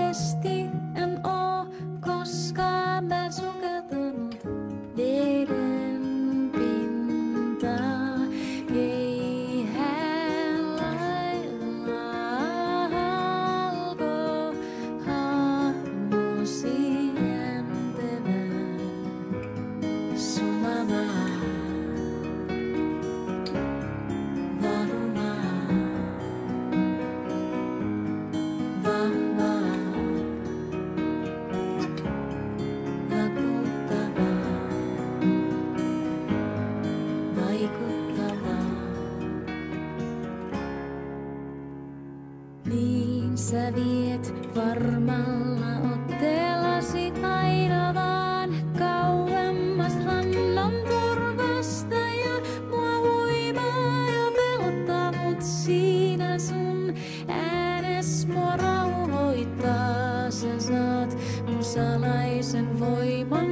monesti en oo koskaan mä sukeltanut veden pintaa. Keihään lailla alkoi hahmosi jäntemään sulamaan. Niin sä viet varmalla otteellasi aina vaan kauemmas rannan turvasta ja mua huimaa ja pelottaa, mut siinä sun äänes mua rauhoittaa. Sä saat mun salaisen voiman